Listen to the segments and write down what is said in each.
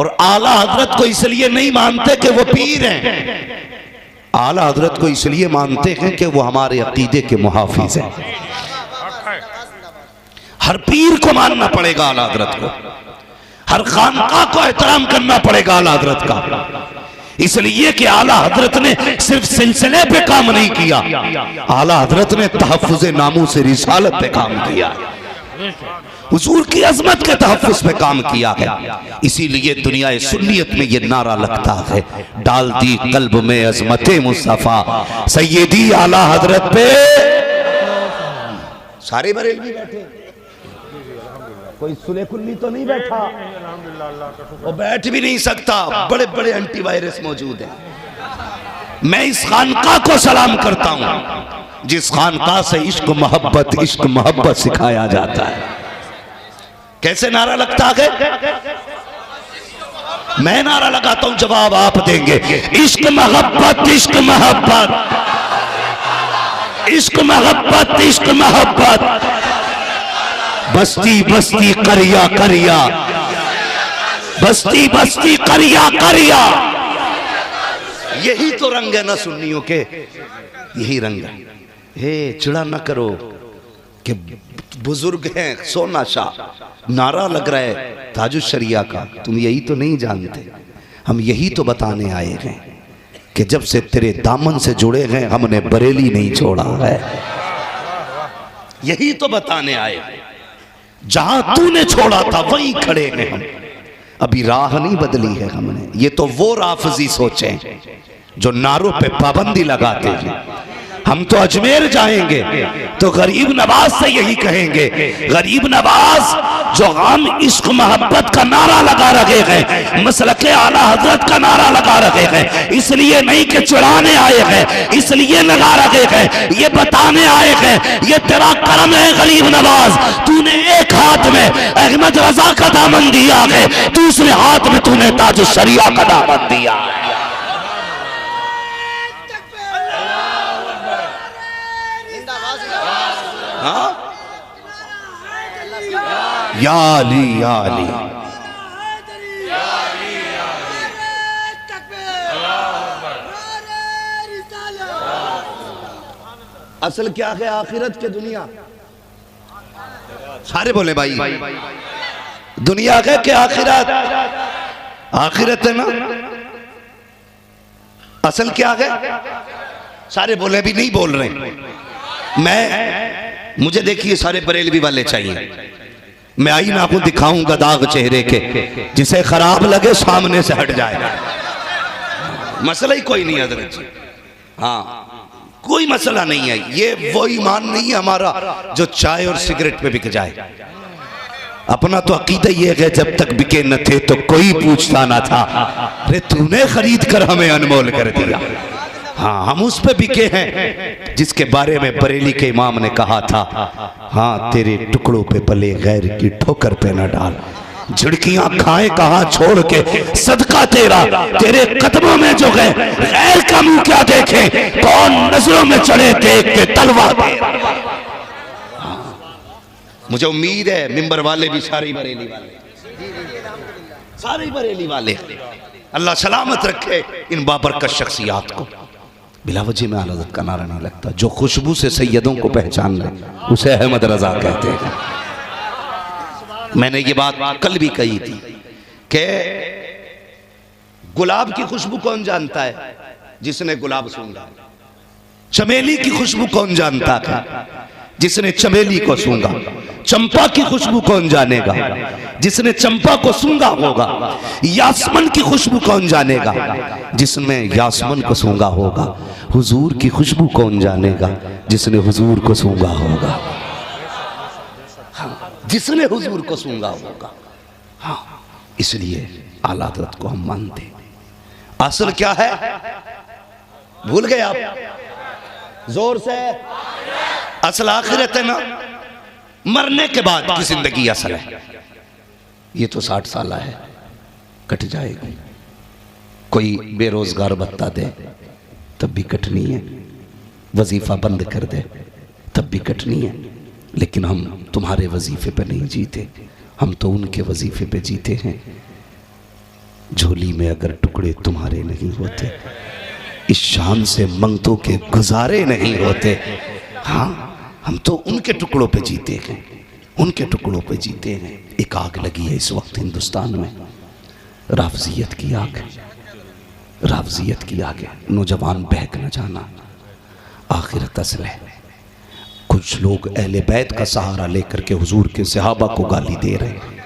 और आला हजरत को इसलिए नहीं मानते कि वो पीर हैं, आला हजरत को इसलिए मानते हैं कि वो हमारे अकीदे के मुहाफिज हैं। हर पीर को मानना पड़ेगा आला हजरत को, हर खानका को एहतराम करना पड़ेगा आला हजरत का, इसलिए कि आला हजरत ने सिर्फ सिलसिले पे काम नहीं किया, आला हजरत ने तहफ्फुज़ नामूस रिसालत पे काम किया, हुजूर की अजमत के तहफ्फुज़ पे काम किया है। इसीलिए दुनिया सुन्नियत में ये नारा लगता है, डाल दी कल्ब में अजमत मुस्तफा सैयदी आला हजरत पे। सारे बरेलवी बैठे, कोई सुले कुल्ली तो नहीं बैठा, वो बैठ भी नहीं सकता, बड़े बड़े एंटीवायरस मौजूद हैं। मैं इस खानका को सलाम करता हूं जिस खानका से इश्क मोहब्बत सिखाया जाता है। कैसे नारा लगता है? मैं नारा लगाता हूं, जवाब आप देंगे। इश्क मोहब्बत, इश्क मोहब्बत, इश्क मोहब्बत, इश्क मोहब्बत, बस्ती बस्ती करिया करिया, बस्ती बस्ती करिया करिया। यही तो रंग है ना सुन्नियों के, यही रंग है। हे चिड़ा ना करो कि बुजुर्ग हैं सोना शाह, नारा लग रहा है ताजुश शरिया का, तुम यही तो नहीं जानते। हम यही तो बताने आए हैं कि जब से तेरे दामन से जुड़े हैं हमने बरेली नहीं छोड़ा है। यही तो बताने आए हैं, जहां तूने छोड़ा था वहीं खड़े हैं हम, अभी राह नहीं बदली है हमने। ये तो वो राफजी सोचे जो नारों पे पाबंदी लगाते हैं। हम तो अजमेर जाएंगे तो गरीब नवाज से यही कहेंगे, गरीब नवाज जो हम इश्क मोहब्बत का नारा लगा रहे हैं, मसलके आला हजरत का नारा लगा रहे हैं, इसलिए नहीं कि चुराने आए हैं, इसलिए लगा रहे हैं, ये बताने आए हैं ये तेरा करम है गरीब नवाज, तूने एक हाथ में अहमद रजा का दामन दिया है, दूसरे हाथ में तूने ताज शरिया का दामन दिया है। हाँ? या अली या अली, असल क्या है आखिरत के दुनिया? सारे बोले भाई, दुनिया है कि आखिरत? आखिरत है ना। असल क्या है? सारे बोले भी नहीं बोल रहे। मुझे देखिए सारे बरेलवी वाले चाहिए, मैं आईना को दिखाऊंगा दाग चेहरे के, जिसे खराब लगे सामने से हट जाए। मसला ही कोई नहीं है हजरत जी, हाँ कोई मसला नहीं है। ये वो ईमान नहीं है हमारा जो चाय और सिगरेट पे बिक जाए। अपना तो अकीदा ये है जब तक बिके न थे तो कोई पूछता ना था, अरे तूने खरीद कर हमें अनमोल कर दिया। हाँ हम उस पे बिके हैं जिसके बारे में बरेली के इमाम ने कहा था, हाँ तेरे टुकड़ों पे पले गैर की ठोकर पे न डाल, झिड़कियां खाए कहाँ छोड़ के सदका तेरा, तेरे कदमों में जो गए गैर का मुंह क्या देखे, कौन नजरों में चढ़े देख के तलवा तेरा। मुझे उम्मीद है मिंबर वाले भी सारे बरेली वाले, सारे बरेली वाले, अल्लाह सलामत रखे इन बाबरकत शख्सियात को। बिला वजह में आला हज़रत का नारा ना लगता। जो खुशबू से सैयदों को पहचान ले उसे अहमद रजा कहते हैं। मैंने ये बात कल भी कही थी कि गुलाब की खुशबू कौन जानता है? जिसने गुलाब सूंघा। चमेली की खुशबू कौन जानता है? जिसने चमेली को सूंघा। चंपा की खुशबू कौन जानेगा? जिसने चंपा को सूंघा होगा। यासमन की खुशबू कौन जानेगा? जिसने यासमन को सूंघा होगा। हुजूर की खुशबू कौन जानेगा? जिसने हुजूर को सूंघा होगा। हाँ, जिसने हुजूर को सूंघा होगा। हाँ, इसलिए आला हज़रत को हम मानते। असल क्या है भूल गए आप? जोर से। असल आखिरत है ना, मरने के बाद की जिंदगी असल है। ये तो 60 साल है, कट जाएगी। कोई बेरोजगार भत्ता दे तब भी कटनी है, वजीफा बंद कर दे तब भी कटनी है। लेकिन हम तुम्हारे वजीफे पे नहीं जीते, हम तो उनके वजीफे पे जीते हैं। झोली में अगर टुकड़े तुम्हारे नहीं होते, इस शान से मंगतों के गुजारे नहीं होते। हाँ, हम तो उनके टुकड़ों पे जीते हैं, उनके टुकड़ों पे जीते हैं। एक आग लगी है इस वक्त हिंदुस्तान में, राफजियत की आग, राफजियत की आग है। नौजवान बहक न जाना, आखिरत असल है। कुछ लोग अहले बैत का सहारा लेकर के हुजूर के सहाबा को गाली दे रहे हैं,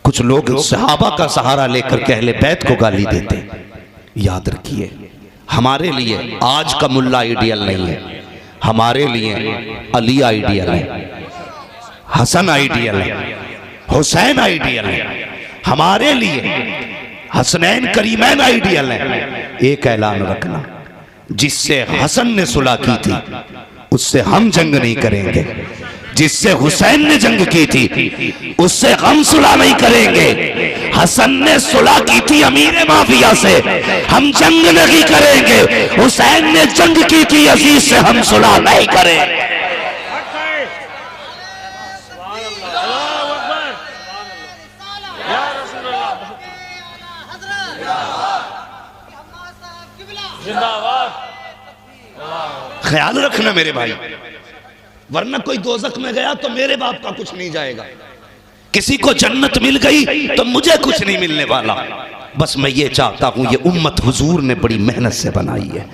कुछ लोग सहाबा का सहारा लेकर के अहले बैत को गाली देते हैं। याद रखिए, हमारे लिए आज का मुल्ला आइडियल नहीं है, हमारे लिए अली आइडियल है, हसन आइडियल है, हुसैन आइडियल है। हमारे लिए हसनैन करीमैन आइडियल है। एक ऐलान रखना, जिससे हसन ने सुलह की थी उससे हम जंग नहीं करेंगे, जिससे हुसैन ने जंग की थी उससे हम सुलह नहीं करेंगे। हसन ने सुलह की थी अमीर माफिया से, हम जंग नहीं करेंगे। हुसैन ने जंग की थी यजीद से, हम सुलह नहीं करेंगे। ख्याल रखना मेरे भाई, वरना कोई दोजख में गया तो मेरे बाप का कुछ नहीं जाएगा। किसी को जन्नत मिल गई तो मुझे कुछ नहीं मिलने वाला। बस मैं ये चाहता हूं, ये उम्मत हुजूर ने बड़ी मेहनत से बनाई है।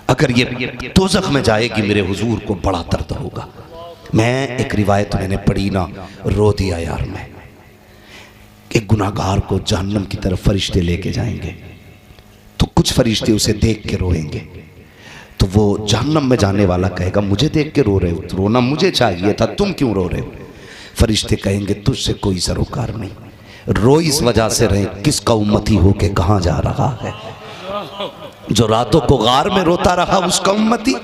अगर ये दोजख में जाएगी मेरे हुजूर को बड़ा दर्द होगा। मैं एक रिवायत मैंने पढ़ी ना, रो दिया यार मैं। एक गुनाहगार को जहन्नम की तरफ फरिश्ते लेके जाएंगे तो कुछ फरिश्ते उसे देख के रोएंगे, तो वो जहन्नम में जाने वाला कहेगा मुझे देख के रो रहे हो, तो रोना मुझे चाहिए था, तुम क्यों रो रहे हो? फरिश्ते कहेंगे तुझसे कोई सरोकार नहीं, रो इस वजह से रहे किसका उम्मती हो के कहाँ जा रहा है। जो रातों को गार में रोता रहा उसका उम्मती,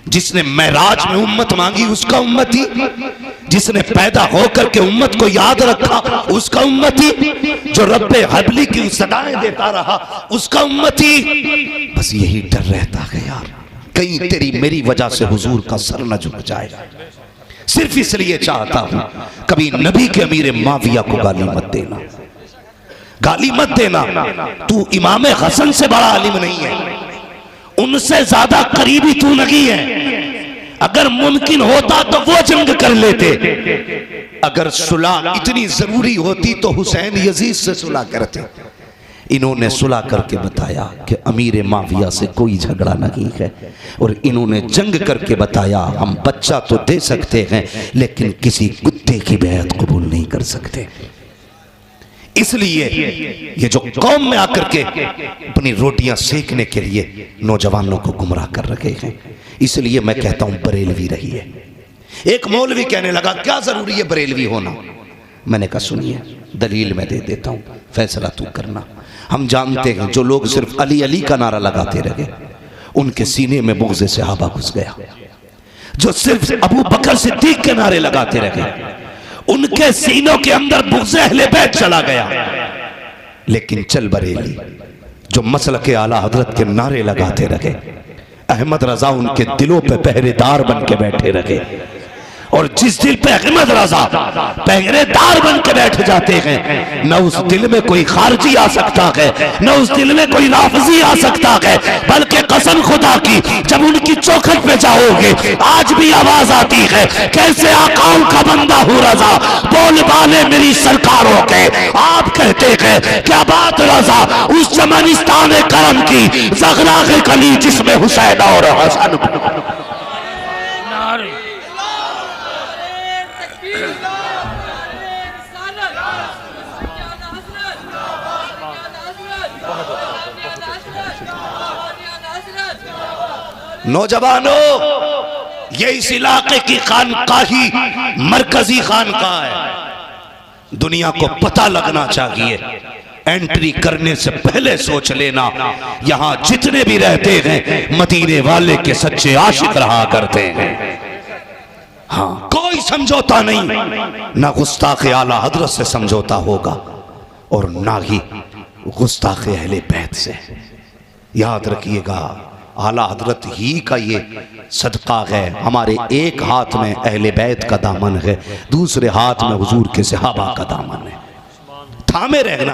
जिसने महराज में उम्मत मांगी उसका उम्मती, जिसने पैदा होकर के उम्मत को याद रखा उसका उम्मती, जो रब्बे हबली की सदाएं देता रहा उसका उम्मती। बस यही डर रहता है यार, कहीं तेरी मेरी वजह से हुजूर का सर न झुक जाए। सिर्फ इसलिए चाहता हूं कभी नबी के अमीर माविया को गाली मत देना, गाली मत देना। तू इमाम हसन से बड़ा आलिम नहीं है, उनसे ज्यादा करीबी तू नहीं है। अगर मुमकिन होता तो वो जंग कर लेते, अगर सुलह इतनी जरूरी होती तो हुसैन यजीद से सुलह करते। इन्होंने सुलह करके बताया कि अमीर माविया से कोई झगड़ा नहीं है, और इन्होंने जंग करके बताया हम बच्चा तो दे सकते हैं लेकिन किसी कुत्ते की बैत कबूल नहीं कर सकते। इसलिए ये जो कौम में आकर के अपनी रोटियां सेकने के लिए नौजवानों को गुमराह कर रखे हैं, इसलिए मैं कहता हूं बरेलवी रहिए। एक मौलवी कहने लगा क्या जरूरी है बरेलवी होना? मैंने कहा सुनिए, दलील मैं दे देता हूं, फैसला तू करना। हम जानते हैं जो लोग सिर्फ अली अली का नारा लगाते रहे उनके सीने में बुग़्ज़ सहाबा घुस गया, जो सिर्फ अबू बकर सिद्दीक के नारे लगाते रहे उनके सीनों के अंदर बुग़्ज़ अहले बैत चला गया। लेकिन चल बरेली जो मसलके आला हजरत के नारे लगाते रहे, अहमद रजा उनके दिलों पे पहरेदार बन के बैठे रहे, और जिस दिल पे अहमद रजा पहरेदार बन के बैठ जाते हैं न उस दिल में कोई खारजी आ सकता है, न उस दिल में कोई राफजी आ सकता है, बल्कि कसम खुदा की जब उनकी चौखट पे जाओगे आज भी आवाज आती है कैसे आकाओं का बंदा हूँ रजा, बोल बाले मेरी सरकारों के। आप कहते हैं क्या बात रजा उस चमनिस्तान करम की, ज़ग़राग़े कली जिसमें हुसैन और हसन। नौजवानों, ये इस इलाके की खानकाही मरकजी खानकाह है, दुनिया को पता लगना चाहिए। एंट्री करने से पहले सोच लेना यहां जितने भी रहते हैं मदीने वाले के सच्चे आशिक रहा करते हैं। हाँ, कोई समझौता नहीं, ना गुस्ताखे आला हजरत से समझौता होगा और ना ही गुस्ताखे अहले बैत से। याद रखिएगा, आला हजरत ही का ये सदका है। हमारे एक हाथ में अहले बैत का दामन है, दूसरे हाथ में हुजूर के सहाबा का दामन है। थामे रहना।